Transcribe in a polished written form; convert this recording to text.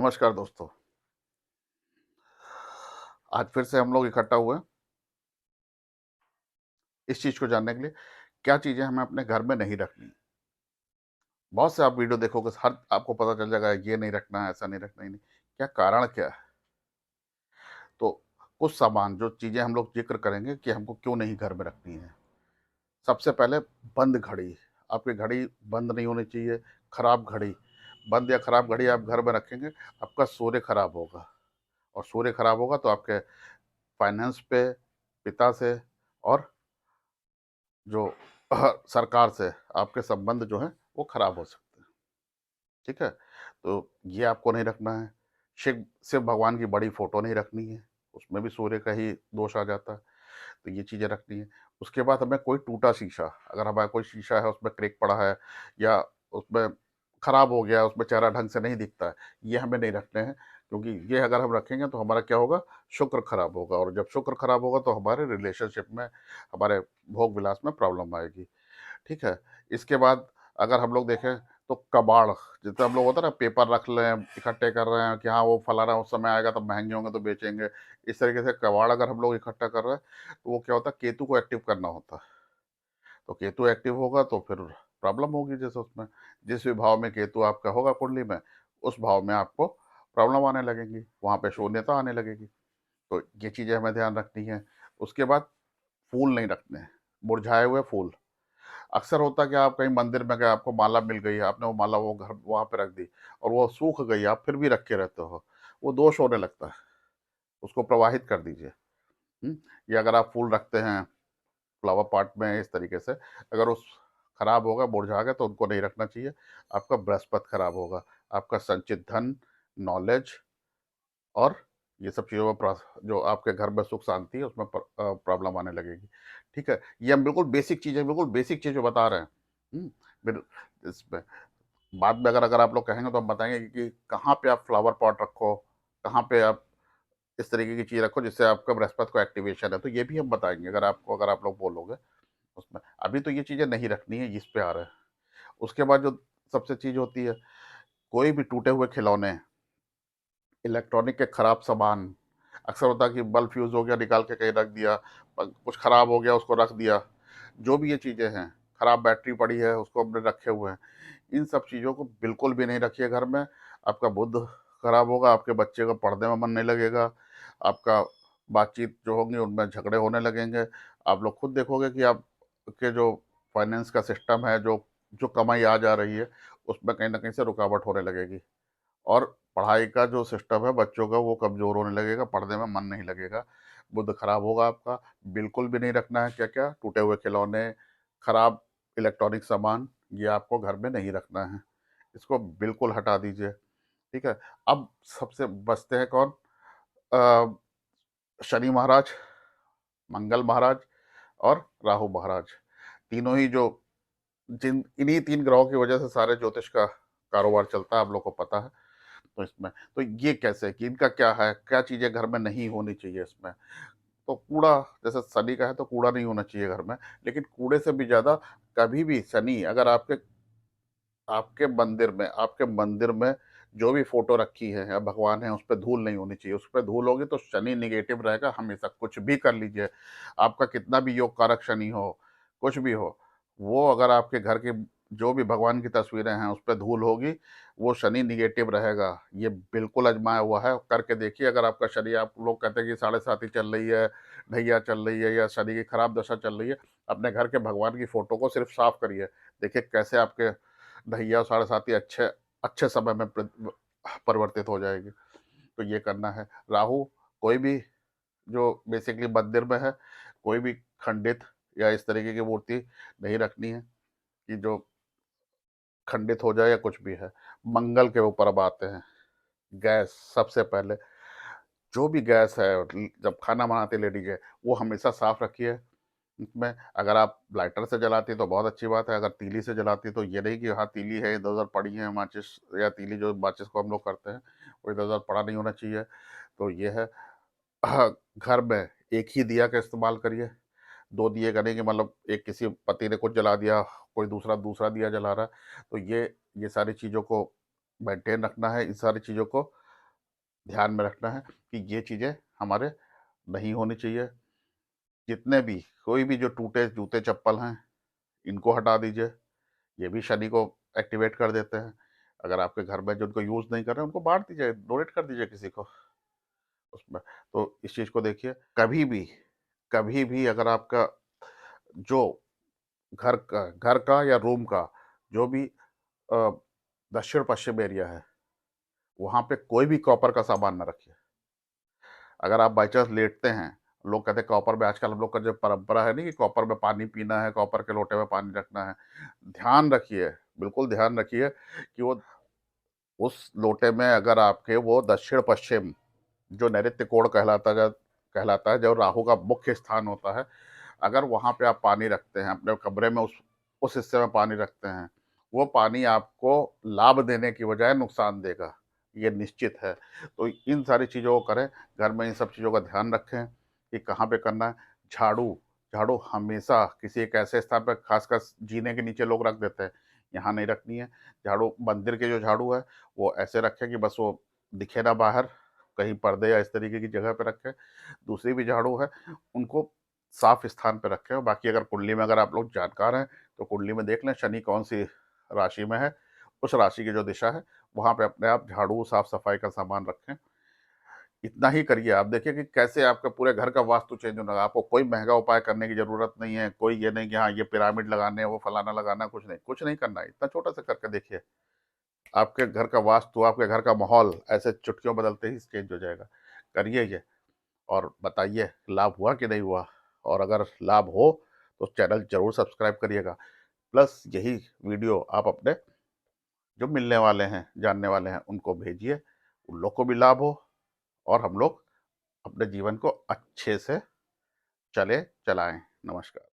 नमस्कार दोस्तों। आज फिर से हम लोग इकट्ठा हुए हैं इस चीज़ को जानने के लिए, क्या चीज़ें हमें अपने घर में नहीं रखनी। बहुत से आप वीडियो देखोगे, हर आपको पता चल जाएगा ये नहीं रखना है, ऐसा नहीं रखना ही नहीं। क्या कारण क्या है? तो कुछ सामान जो चीज़ें हम लोग ज़िक्र करेंगे कि हमको क्यों नहीं घर में रखनी है। सबसे पहले बंद घड़ी। आपकी घड़ी बंद नहीं होनी चाहिए। खराब घड़ी, बंद या खराब घड़ी आप घर में रखेंगे, आपका सूर्य खराब होगा, और सूर्य खराब होगा तो आपके फाइनेंस पे, पिता से और जो सरकार से आपके संबंध जो हैं वो खराब हो सकते हैं। ठीक है? तो ये आपको नहीं रखना है। शिव भगवान की बड़ी फ़ोटो नहीं रखनी है, उसमें भी सूर्य का ही दोष आ जाता है, तो ये चीज़ें रखनी है। उसके बाद हमें कोई टूटा शीशा, अगर हमारा कोई शीशा है उसमें क्रैक पड़ा है या उसमें खराब हो गया, उसमें चेहरा ढंग से नहीं दिखता है, ये हमें नहीं रखने हैं, क्योंकि ये अगर हम रखेंगे तो हमारा क्या होगा, शुक्र खराब होगा, और जब शुक्र खराब होगा तो हमारे रिलेशनशिप में, हमारे भोग विलास में प्रॉब्लम आएगी। ठीक है? इसके बाद अगर हम लोग देखें तो कबाड़, जैसे हम लोग होता है ना, पेपर रख लें, इकट्ठे कर रहे हैं कि हाँ वो फलाना उस समय आएगा तब महंगे होंगे तो बेचेंगे। इस तरीके से कबाड़ अगर हम लोग इकट्ठा कर रहे हैं, तो वो क्या होता है, केतु को एक्टिव करना होता है। तो केतु एक्टिव होगा तो फिर प्रॉब्लम होगी, जैसे उसमें जिस भी भाव में केतु आपका होगा कुंडली में, उस भाव में आपको प्रॉब्लम आने लगेगी, वहाँ पे शून्यता आने लगेगी। तो ये चीज़ें हमें ध्यान रखनी है। उसके बाद फूल नहीं रखने हैं, मुरझाए हुए फूल। अक्सर होता है कि आप कहीं मंदिर में गए, आपको माला मिल गई, आपने वो माला वो घर वहाँ पे रख दी और वो सूख गई, आप फिर भी रखे रहते हो, वो दोष होने लगता है, उसको प्रवाहित कर दीजिए। या अगर आप फूल रखते हैं फ्लावर पॉट में इस तरीके से, अगर उस खराब होगा, मुरझा गया, तो उनको नहीं रखना चाहिए। आपका बृहस्पति खराब होगा, आपका संचित धन, नॉलेज और ये सब चीज़ों में जो आपके घर में सुख शांति है उसमें प्रॉब्लम आने लगेगी। ठीक है? ये हम बिल्कुल बेसिक चीज़ें, बिल्कुल बेसिक चीज़ें बता रहे हैं। फिर इसमें बाद में अगर अगर आप लोग कहेंगे तो हम बताएंगे कि कहाँ पे आप फ्लावर पॉट रखो, कहाँ पे आप इस तरीके की चीज़ रखो जिससे आपका बृहस्पति को एक्टिवेशन है, तो ये भी हम बताएंगे अगर आपको, अगर आप लोग बोलोगे उसमें। अभी तो ये चीज़ें नहीं रखनी है, इस पे आ रहे हैं। उसके बाद जो सबसे चीज़ होती है, कोई भी टूटे हुए खिलौने, इलेक्ट्रॉनिक के खराब सामान। अक्सर होता है कि बल्ब फ्यूज़ हो गया, निकाल के कहीं रख दिया, कुछ खराब हो गया उसको रख दिया। जो भी ये चीज़ें हैं, खराब बैटरी पड़ी है उसको हमने रखे हुए हैं, इन सब चीज़ों को बिल्कुल भी नहीं रखिए घर में। आपका बुध खराब होगा, आपके बच्चे का पढ़ने में मन नहीं लगेगा, आपका बातचीत जो होंगी उनमें झगड़े होने लगेंगे। आप लोग खुद देखोगे कि आपके जो फाइनेंस का सिस्टम है, जो जो कमाई आ जा रही है, उसमें कहीं न कहीं से रुकावट होने लगेगी, और पढ़ाई का जो सिस्टम है बच्चों का वो कमज़ोर होने लगेगा, पढ़ने में मन नहीं लगेगा, बुध खराब होगा आपका। बिल्कुल भी नहीं रखना है क्या-क्या, टूटे हुए खिलौने, खराब इलेक्ट्रॉनिक सामान, ये आपको घर में नहीं रखना है। इसको बिल्कुल हटा दीजिए, ठीक है? अब सबसे बचते हैं कौन? अ, शनि महाराज, मंगल महाराज और राहु महाराज। तीनों ही जो जिन इन्हीं 3 ग्रहों की वजह से सारे ज्योतिष का कारोबार चलता है, आप लोग को पता है। तो इसमें तो ये कैसे, कि इनका क्या है, क्या चीज़ें घर में नहीं होनी चाहिए इसमें? तो कूड़ा, जैसे शनि का है तो कूड़ा नहीं होना चाहिए घर में, लेकिन कूड़े से भी ज़्यादा, कभी भी शनि अगर आपके आपके मंदिर में जो भी फ़ोटो रखी है या भगवान है, उस पे धूल नहीं होनी चाहिए। उस पे धूल होगी तो शनि नेगेटिव रहेगा हमेशा, कुछ भी कर लीजिए। आपका कितना भी योग कारक शनि हो, कुछ भी हो, वो अगर आपके घर की जो भी भगवान की तस्वीरें हैं, उस पे धूल होगी, वो शनि नेगेटिव रहेगा। ये बिल्कुल आज़माया हुआ है, करके देखिए। अगर आपका शनि, आप लोग कहते हैं कि साढ़े साती चल रही है, ढैया चल रही है या शनि की खराब दशा चल रही है, अपने घर के भगवान की फ़ोटो को सिर्फ़ साफ करिए। देखिए कैसे आपके ढैया और साढ़े साती अच्छे अच्छे समय में परिवर्तित हो जाएगी। तो ये करना है। राहु, कोई भी जो बेसिकली मंदिर में है, कोई भी खंडित या इस तरीके की मूर्ति नहीं रखनी है कि जो खंडित हो जाए या कुछ भी है। मंगल के ऊपर अब आते हैं। गैस सबसे पहले, जो भी गैस है जब खाना बनाते लेडीज है, वो हमेशा साफ रखिए। इसमें अगर आप लाइटर से जलाती है तो बहुत अच्छी बात है, अगर तीली से जलाती है तो ये नहीं कि हाँ तीली है इधर उधर पड़ी है माचिस, या तीली जो माचिस को हम लोग करते हैं वो इधर उधर पड़ा नहीं होना चाहिए। तो ये है। घर में एक ही दिया का इस्तेमाल करिए, दो दिए का नहीं कि मतलब एक किसी पति ने कुछ जला दिया, कोई दूसरा दूसरा दिया जला रहा है। तो ये सारी चीज़ों को मेंटेन रखना है, इन सारी चीज़ों को ध्यान में रखना है कि ये चीज़ें हमारे नहीं होनी चाहिए। जितने भी कोई भी जो टूटे जूते चप्पल हैं, इनको हटा दीजिए। ये भी शनि को एक्टिवेट कर देते हैं। अगर आपके घर में जिनको यूज़ नहीं कर रहे हैं, उनको बाँट दीजिए, डोनेट कर दीजिए किसी को उसमें। तो इस चीज़ को देखिए, कभी भी अगर आपका जो घर का या रूम का जो भी अ, दक्षिण-पश्चिम एरिया है, वहाँ पे कोई भी कॉपर का सामान ना रखिए। अगर आप बाय चांस लेटते हैं, लोग कहते हैं कॉपर में, आजकल हम लोग का जो परंपरा है ना कि कॉपर में पानी पीना है, कॉपर के लोटे में पानी रखना है। ध्यान रखिए, बिल्कुल ध्यान रखिए कि वो उस लोटे में अगर आपके वो दक्षिण-पश्चिम जो नैऋत्य कोण कहलाता है, जो राहु का मुख्य स्थान होता है, अगर वहाँ पे आप पानी रखते हैं, अपने कमरे में उस हिस्से में पानी रखते हैं, वो पानी आपको लाभ देने की बजाय नुकसान देगा, ये निश्चित है। तो इन सारी चीज़ों को करें, घर में इन सब चीज़ों का ध्यान रखें कि कहाँ पे करना है। झाड़ू झाड़ू हमेशा किसी एक ऐसे स्थान पे, खासकर जीने के नीचे लोग रख देते हैं, यहाँ नहीं रखनी है। झाड़ू, मंदिर के जो झाड़ू है, वो ऐसे रखें कि बस वो दिखे ना बाहर, कहीं पर्दे या इस तरीके की जगह पे रखें। दूसरी भी झाड़ू है, उनको साफ स्थान पे रखें। और बाकी अगर कुंडली में अगर आप लोग जानकार हैं, तो कुंडली में देख लें शनि कौन-सी राशि में है, उस राशि की जो दिशा है, वहाँ पे अपने आप झाड़ू, साफ-सफाई का सामान रखें। इतना ही करिए, आप देखिए कि कैसे आपका पूरे घर का वास्तु चेंज होने लगा। आपको कोई महँगा उपाय करने की ज़रूरत नहीं है, कोई ये नहीं कि हाँ, ये पिरामिड लगाने हैं, वो फलाना लगाना है, कुछ नहीं करना है। इतना छोटा-सा करके देखिए। आपके घर का वास्तु, आपके घर का माहौल ऐसे चुटकियों बदलते ही चेंज हो जाएगा। करिए ये और बताइए लाभ हुआ कि नहीं हुआ? और अगर लाभ हो तो चैनल ज़रूर सब्सक्राइब करिएगा। प्लस यही वीडियो आप अपने जो मिलने वाले हैं, जानने वाले हैं, उनको भेजिए। उन लोग को भी लाभ हो और हम लोग अपने जीवन को अच्छे से चलाएँ। नमस्कार।